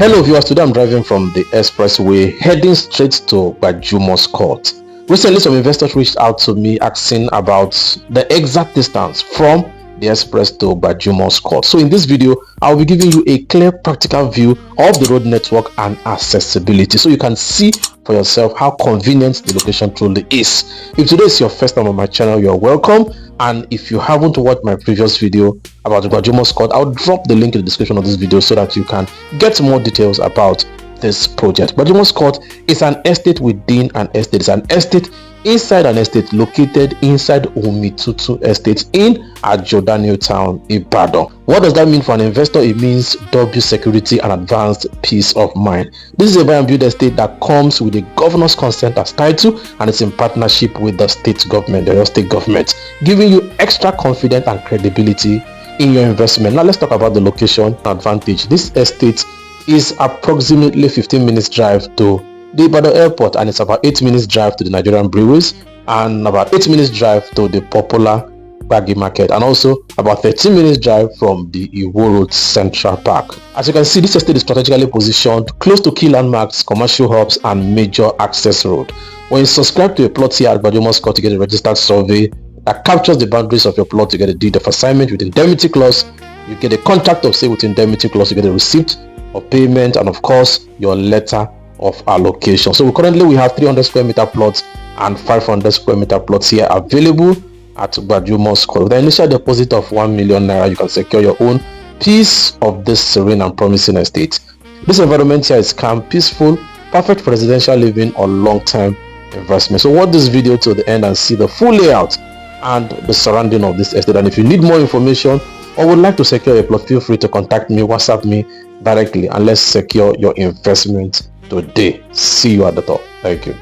Hello viewers, today I'm driving from the expressway heading straight to Gbajumo's court. Recently some investors reached out to me asking about the exact distance from the express to Gbajumo's court. So in this video, I'll be giving you a clear practical view of the road network and accessibility so you can see for yourself how convenient the location truly is. If today is your first time on my channel, you're welcome. And if you haven't watched my previous video about Gbajumo's court, I'll drop the link in the description of this video so that you can get more details about this project. Gbajumo's court is an estate within an estate. It's an estate inside an estate located inside Omituntun Estate in Ajoda New Town, Ibadan. What does that mean for an investor? It means double security and advanced peace of mind. This is a buy and build estate that comes with the governor's consent as title, and it's in partnership with the state government, the Oyo State Government, giving you extra confidence and credibility in your investment. Now let's talk about the location advantage. This estate is approximately 15 minutes drive to the Ibadan airport, and it's about 8 minutes drive to the Nigerian breweries and about 8 minutes drive to the popular Baggy market, and also about 13 minutes drive from the Iwo Road Central Park. As you can see, this estate is strategically positioned close to key landmarks, commercial hubs and major access road. When you subscribe to a plot here at Gbajumo's court, to get a registered survey that captures the boundaries of your plot, to get a deed of assignment with indemnity clause, you get a contract of sale with indemnity clause, you get a receipt of payment, and of course your letter of allocation. So currently we have 300 square meter plots and 500 square meter plots here available at Gbajumo's court. With an initial deposit of 1 million naira, you can secure your own piece of this serene and promising estate. This environment here is calm, peaceful, perfect for residential living or long-term investment. So watch this video till the end and see the full layout and the surrounding of this estate. And if you need more information or would like to secure a plot, feel free to contact me, WhatsApp me directly, and let's secure your investment today. See you at the top. Thank you.